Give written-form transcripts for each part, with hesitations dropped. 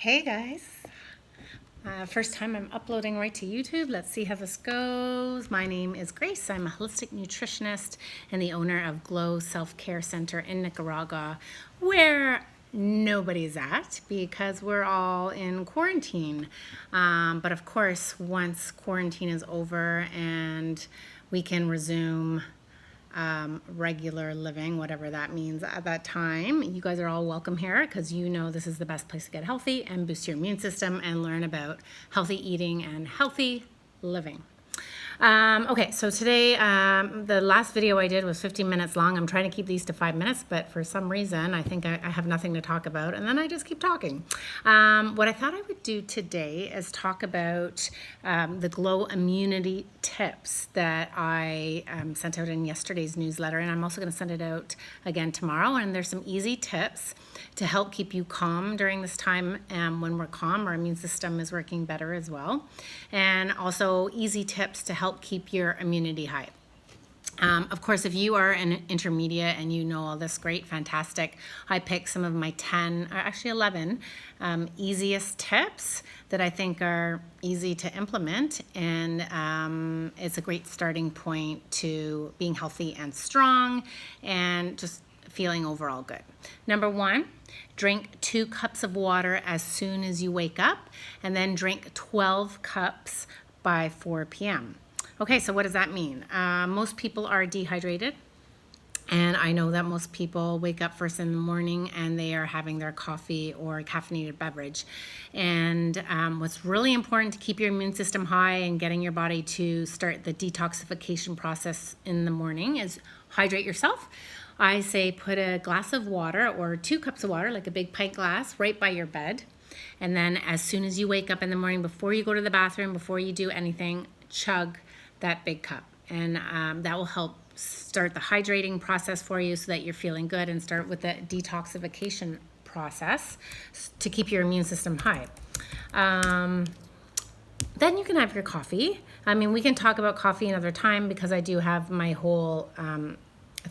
Hey guys, first time I'm uploading right to YouTube. Let's see how this goes. My name is Grace. I'm a holistic nutritionist and the owner of GLO Self-Care Center in Nicaragua, where nobody's at because we're all in quarantine. But of course, once quarantine is over and we can resume regular living, whatever that means at that time. You guys are all welcome here because you know this is the best place to get healthy and boost your immune system and learn about healthy eating and healthy living. Okay, so today, the last video I did was 15 minutes long. I'm trying to keep these to 5 minutes, but for some reason, I think I have nothing to talk about, and then I just keep talking. What I thought I would do today is talk about the GLO Immunity tips that I sent out in yesterday's newsletter, and I'm also going to send it out again tomorrow, and there's some easy tips to help keep you calm during this time. When we're calm, our immune system is working better as well, and also easy tips to help keep your immunity high. Of course, if you are an intermediate and you know all this, great, fantastic. I picked some of my 10, or actually 11, easiest tips that I think are easy to implement, and it's a great starting point to being healthy and strong and just feeling overall good. Number 1, drink 2 cups of water as soon as you wake up, and then drink 12 cups by 4 p.m. Okay, so what does that mean? Most people are dehydrated, and I know that most people wake up first in the morning and they are having their coffee or caffeinated beverage. And what's really important to keep your immune system high and getting your body to start the detoxification process in the morning is hydrate yourself. I say put a glass of water or 2 cups of water, like a big pint glass, right by your bed. And then as soon as you wake up in the morning, before you go to the bathroom, before you do anything, chug that big cup. And that will help start the hydrating process for you so that you're feeling good, and start with the detoxification process to keep your immune system high. Then you can have your coffee. I mean, we can talk about coffee another time because I do have my whole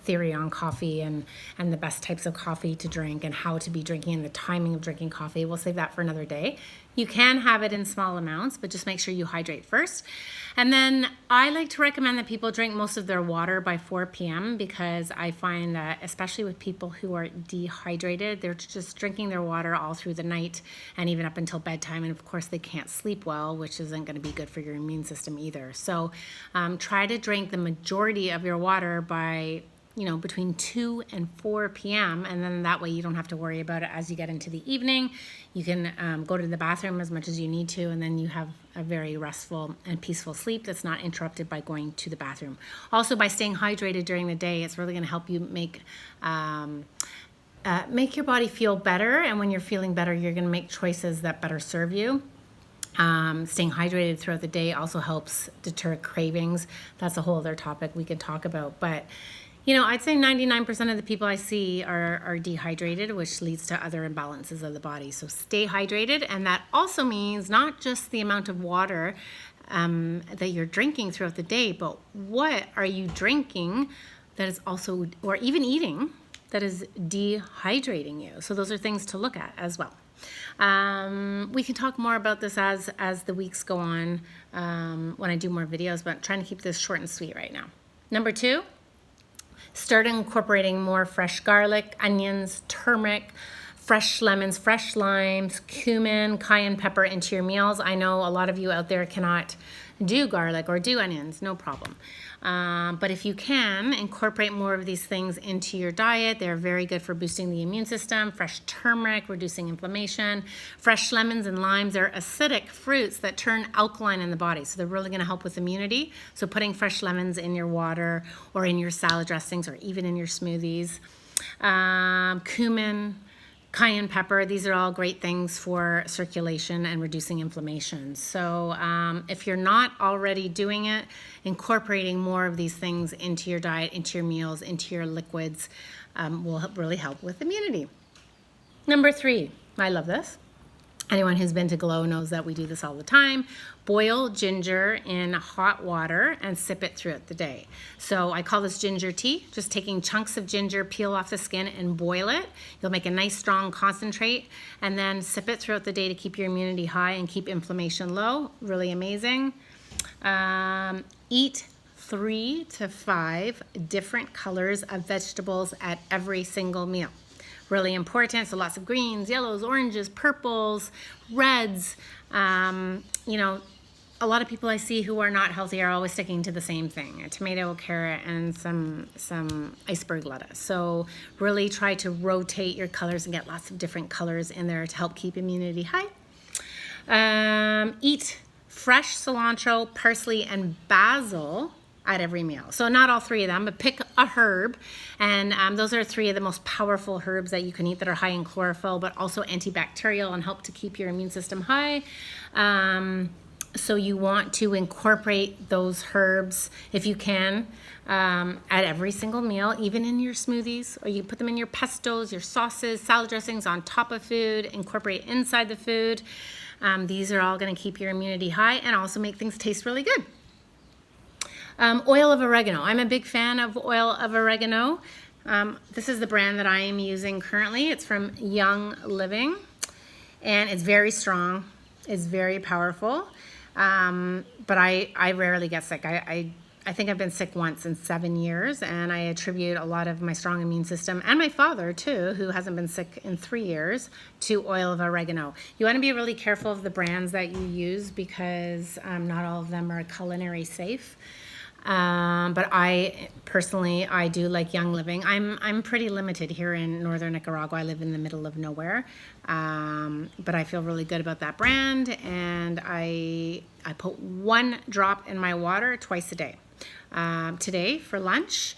theory on coffee and the best types of coffee to drink and how to be drinking and the timing of drinking coffee. We'll save that for another day. You can have it in small amounts, but just make sure you hydrate first. And then I like to recommend that people drink most of their water by 4 p.m. because I find that, especially with people who are dehydrated, they're just drinking their water all through the night and even up until bedtime. And of course, they can't sleep well, which isn't going to be good for your immune system either. So try to drink the majority of your water by between 2 and 4 p.m. And then that way you don't have to worry about it as you get into the evening. You can go to the bathroom as much as you need to, and then you have a very restful and peaceful sleep that's not interrupted by going to the bathroom. Also, by staying hydrated during the day, it's really going to help you make your body feel better. And when you're feeling better, you're going to make choices that better serve you. Staying hydrated throughout the day also helps deter cravings. That's a whole other topic we could talk about. But I'd say 99% of the people I see are dehydrated, which leads to other imbalances of the body. So stay hydrated, and that also means not just the amount of water that you're drinking throughout the day, but what are you drinking that is also, or even eating, that is dehydrating you. So those are things to look at as well. We can talk more about this as the weeks go on when I do more videos, but I'm trying to keep this short and sweet right now. Number 2, start incorporating more fresh garlic, onions, turmeric, fresh lemons, fresh limes, cumin, cayenne pepper into your meals. I know a lot of you out there cannot do garlic or do onions, no problem. But if you can, incorporate more of these things into your diet. They're very good for boosting the immune system. Fresh turmeric, reducing inflammation. Fresh lemons and limes are acidic fruits that turn alkaline in the body. So they're really going to help with immunity. So putting fresh lemons in your water or in your salad dressings or even in your smoothies. Cumin, cayenne pepper, these are all great things for circulation and reducing inflammation. So if you're not already doing it, incorporating more of these things into your diet, into your meals, into your liquids will really help with immunity. Number 3, I love this. Anyone who's been to GLO knows that we do this all the time. Boil ginger in hot water and sip it throughout the day. So I call this ginger tea, just taking chunks of ginger, peel off the skin and boil it. You'll make a nice strong concentrate and then sip it throughout the day to keep your immunity high and keep inflammation low. Really amazing. Eat 3 to 5 different colors of vegetables at every single meal. Really important. So lots of greens, yellows, oranges, purples, reds. You know, a lot of people I see who are not healthy are always sticking to the same thing: a tomato, a carrot, and some iceberg lettuce. So really try to rotate your colors and get lots of different colors in there to help keep immunity high. Eat fresh cilantro, parsley, and basil at every meal. So not all 3 of them, but pick a herb. And those are 3 of the most powerful herbs that you can eat that are high in chlorophyll, but also antibacterial and help to keep your immune system high. So you want to incorporate those herbs, if you can, at every single meal, even in your smoothies, or you put them in your pestos, your sauces, salad dressings, on top of food, incorporate inside the food. These are all going to keep your immunity high and also make things taste really good. Oil of oregano. I'm a big fan of oil of oregano. This is the brand that I am using currently. It's from Young Living, and it's very strong. It's very powerful, but I rarely get sick. I think I've been sick once in 7 years, and I attribute a lot of my strong immune system, and my father too, who hasn't been sick in 3 years, to oil of oregano. You want to be really careful of the brands that you use because not all of them are culinary safe. But I personally, I do like Young Living. I'm pretty limited here in northern Nicaragua. I live in the middle of nowhere. But I feel really good about that brand, and I put 1 drop in my water twice a day. Today for lunch,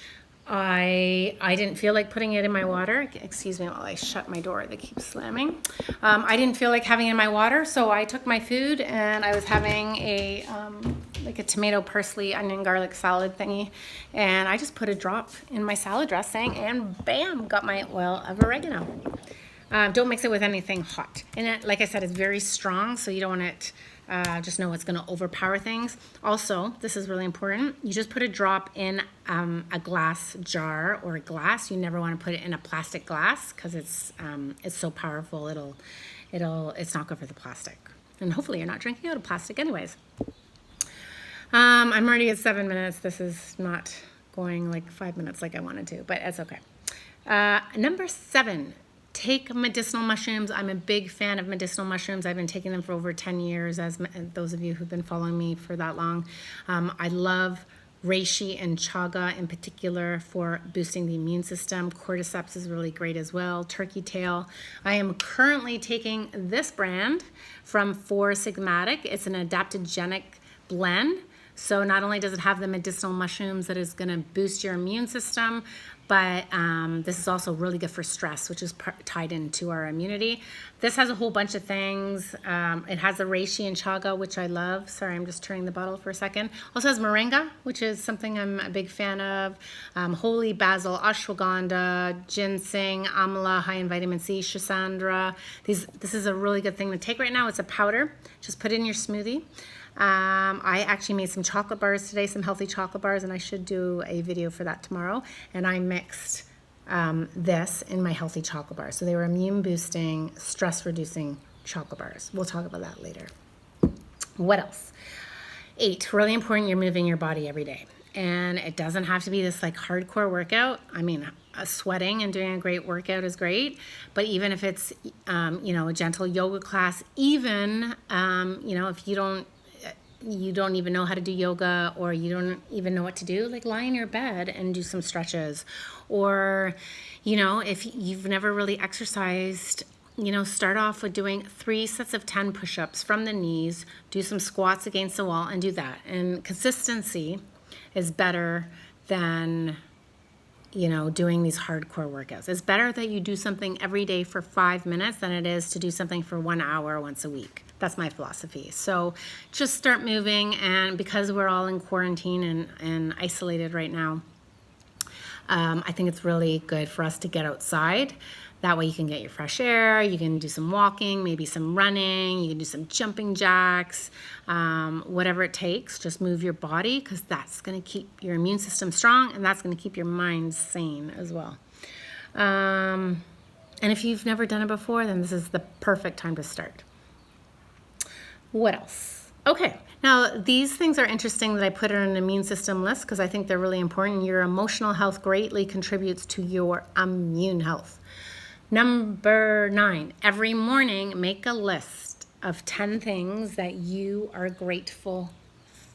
I didn't feel like putting it in my water. Excuse me while I shut my door that keeps slamming. I didn't feel like having it in my water, so I took my food and I was having a like a tomato, parsley, onion, garlic salad thingy, and I just put a drop in my salad dressing and bam, got my oil of oregano. Don't mix it with anything hot. And it, like I said, it's very strong, so you don't want it, just know it's going to overpower things. Also, this is really important. You just put a drop in a glass jar or a glass. You never want to put it in a plastic glass because it's so powerful. It's not good for the plastic. And hopefully you're not drinking out of plastic anyways. I'm already at 7 minutes. This is not going like 5 minutes like I wanted to, but it's okay. Number 7. Take medicinal mushrooms. I'm a big fan of medicinal mushrooms. I've been taking them for over 10 years, as those of you who've been following me for that long. I love reishi and chaga in particular for boosting the immune system. Cordyceps is really great as well. Turkey tail. I am currently taking this brand from Four Sigmatic. It's an adaptogenic blend. So not only does it have the medicinal mushrooms that is going to boost your immune system, but this is also really good for stress, which is tied into our immunity. This has a whole bunch of things. It has the reishi and chaga, which I love. Sorry, I'm just turning the bottle for a second. Also has moringa, which is something I'm a big fan of. Holy basil, ashwagandha, ginseng, amla, high in vitamin C, schisandra. This is a really good thing to take right now. It's a powder. Just put it in your smoothie. I actually made some chocolate bars today, some healthy chocolate bars, and I should do a video for that tomorrow. And I mixed this in my healthy chocolate bars. So they were immune boosting, stress reducing chocolate bars. We'll talk about that later. What else? 8, really important, you're moving your body every day. And it doesn't have to be this like hardcore workout. I mean, sweating and doing a great workout is great, but even if it's, a gentle yoga class, even, if you don't even know how to do yoga, or you don't even know what to do, like lie in your bed and do some stretches. Or, if you've never really exercised, start off with doing 3 sets of 10 push-ups from the knees, do some squats against the wall and do that. And consistency is better than, doing these hardcore workouts. It's better that you do something every day for 5 minutes than it is to do something for 1 hour once a week. That's my philosophy. So just start moving, and because we're all in quarantine and isolated right now, I think it's really good for us to get outside. That way you can get your fresh air, you can do some walking, maybe some running, you can do some jumping jacks, whatever it takes. Just move your body, because that's going to keep your immune system strong, and that's going to keep your mind sane as well. And if you've never done it before, then this is the perfect time to start. What else? Okay, now these things are interesting that I put in an immune system list because I think they're really important. Your emotional health greatly contributes to your immune health. Number 9, every morning make a list of 10 things that you are grateful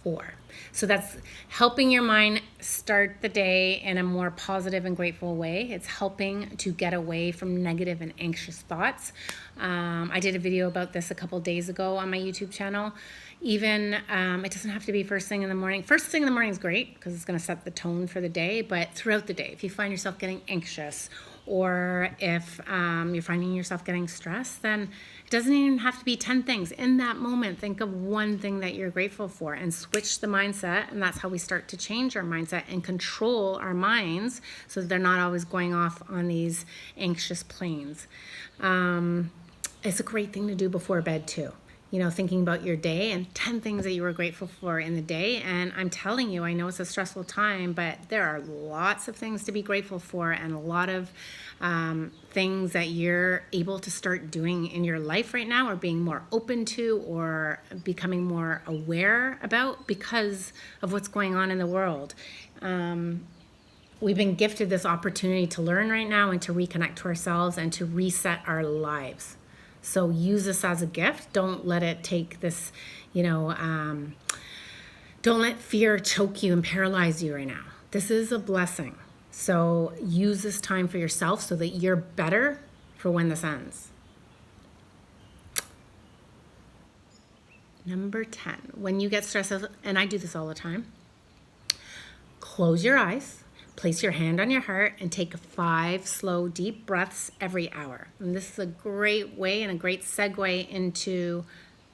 for. So that's helping your mind start the day in a more positive and grateful way. It's helping to get away from negative and anxious thoughts. I did a video about this a couple days ago on my YouTube channel. Even it doesn't have to be first thing in the morning. First thing in the morning is great because it's going to set the tone for the day, but throughout the day, if you find yourself getting anxious, or if you're finding yourself getting stressed, then it doesn't even have to be 10 things. In that moment, think of one thing that you're grateful for and switch the mindset. And that's how we start to change our mindset and control our minds so that they're not always going off on these anxious planes. It's a great thing to do before bed too. You know, thinking about your day and 10 things that you were grateful for in the day. And I'm telling you, I know it's a stressful time, but there are lots of things to be grateful for and a lot of things that you're able to start doing in your life right now, or being more open to, or becoming more aware about because of what's going on in the world. We've been gifted this opportunity to learn right now and to reconnect to ourselves and to reset our lives. So use this as a gift. Don't let it take this, don't let fear choke you and paralyze you right now. This is a blessing. So use this time for yourself so that you're better for when this ends. Number 10, when you get stressed, and I do this all the time, close your eyes. Place your hand on your heart and take 5 slow, deep breaths every hour. And this is a great way and a great segue into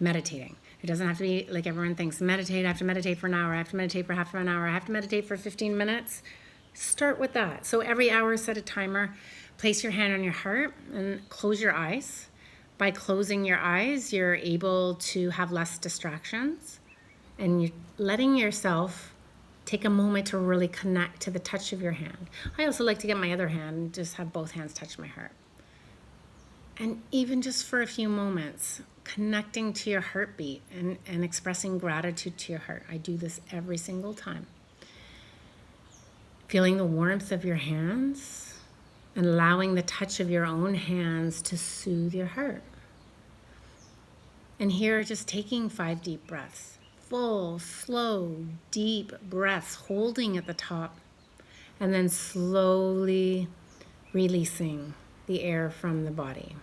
meditating. It doesn't have to be like everyone thinks, meditate, I have to meditate for an hour, I have to meditate for half an hour, I have to meditate for 15 minutes. Start with that. So every hour, set a timer, place your hand on your heart and close your eyes. By closing your eyes, you're able to have less distractions, and you're letting yourself take a moment to really connect to the touch of your hand. I also like to get my other hand and just have both hands touch my heart. And even just for a few moments, connecting to your heartbeat and expressing gratitude to your heart. I do this every single time. Feeling the warmth of your hands and allowing the touch of your own hands to soothe your heart. And here, just taking 5 deep breaths. Full, slow, deep breaths, holding at the top, and then slowly releasing the air from the body.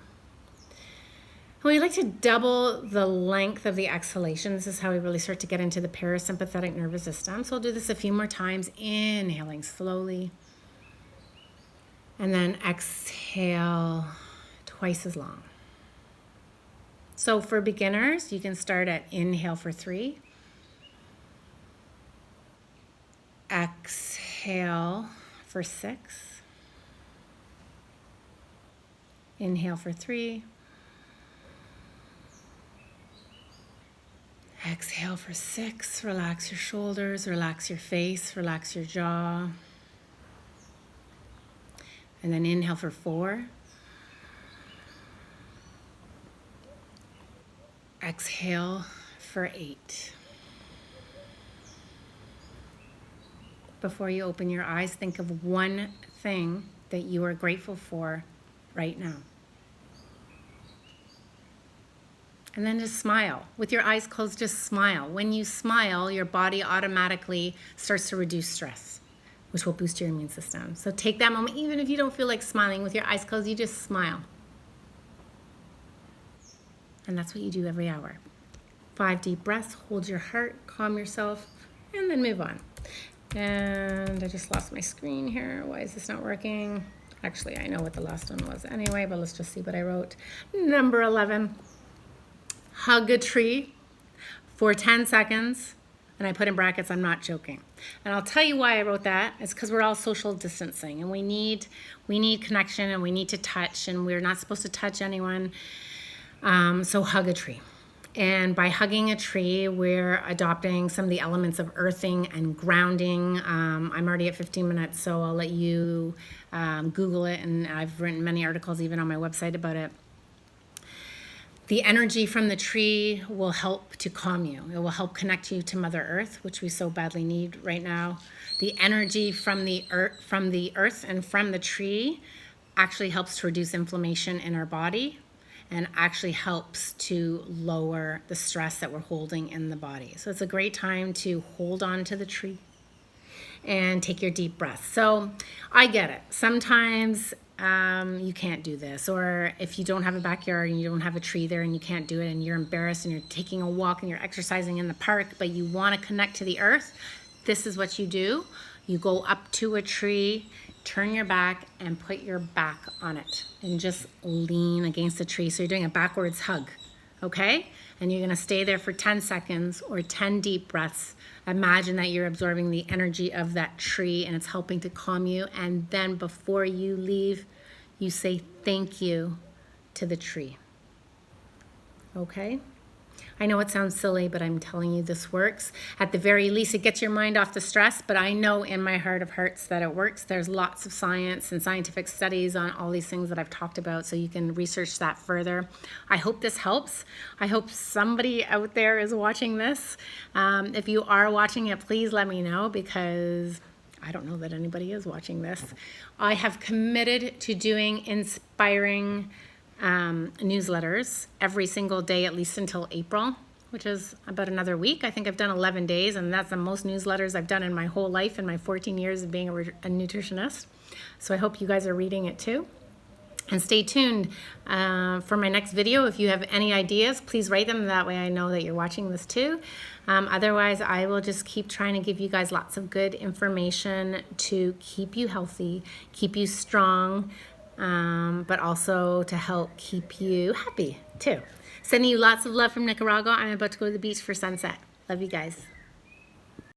We like to double the length of the exhalation. This is how we really start to get into the parasympathetic nervous system. So I'll do this a few more times, inhaling slowly, and then exhale twice as long. So for beginners, you can start at inhale for 3, exhale for 6, inhale for 3, exhale for 6, relax your shoulders, relax your face, relax your jaw, and then inhale for 4, exhale for 8. Before you open your eyes, think of one thing that you are grateful for right now. And then just smile. With your eyes closed, just smile. When you smile, your body automatically starts to reduce stress, which will boost your immune system. So take that moment, even if you don't feel like smiling, with your eyes closed, you just smile. And that's what you do every hour. 5 deep breaths, hold your heart, calm yourself, and then move on. And I just lost my screen here. Why is this not working? Actually, I know what the last one was anyway, but let's just see what I wrote. Number 11, hug a tree for 10 seconds And I put in brackets, I'm not joking. And I'll tell you why I wrote that. It's because we're all social distancing and we need connection and we need to touch, and we're not supposed to touch anyone. So hug a tree. And by hugging a tree, we're adopting some of the elements of earthing and grounding. I'm already at 15 minutes, so I'll let you Google it, and I've written many articles even on my website about it. The energy from the tree will help to calm you. It will help connect you to Mother Earth, which we so badly need right now. The energy from the earth and from the tree actually helps to reduce inflammation in our body, and actually helps to lower the stress that we're holding in the body. So it's a great time to hold on to the tree and take your deep breaths. So I get it. Sometimes you can't do this, or if you don't have a backyard and you don't have a tree there and you can't do it and you're embarrassed and you're taking a walk and you're exercising in the park, but you want to connect to the earth, this is what you do. You go up to a tree, turn your back and put your back on it and just lean against the tree. So you're doing a backwards hug, okay? And you're gonna stay there for 10 seconds or 10 deep breaths. Imagine that you're absorbing the energy of that tree and it's helping to calm you. And then before you leave, you say thank you to the tree, okay? I know it sounds silly, but I'm telling you this works. At the very least, it gets your mind off the stress, but I know in my heart of hearts that it works. There's lots of science and scientific studies on all these things that I've talked about, so you can research that further. I hope this helps. I hope somebody out there is watching this. If you are watching it, please let me know, because I don't know that anybody is watching this. I have committed to doing inspiring newsletters every single day, at least until April, which is about another week. I think I've done 11 days, and that's the most newsletters I've done in my whole life, in my 14 years of being a nutritionist. So I hope you guys are reading it too. And stay tuned for my next video. If you have any ideas, please write them. That way I know that you're watching this too. Otherwise, I will just keep trying to give you guys lots of good information to keep you healthy, keep you strong, but also to help keep you happy too. Sending you lots of love from Nicaragua. I'm about to go to the beach for sunset. Love you guys.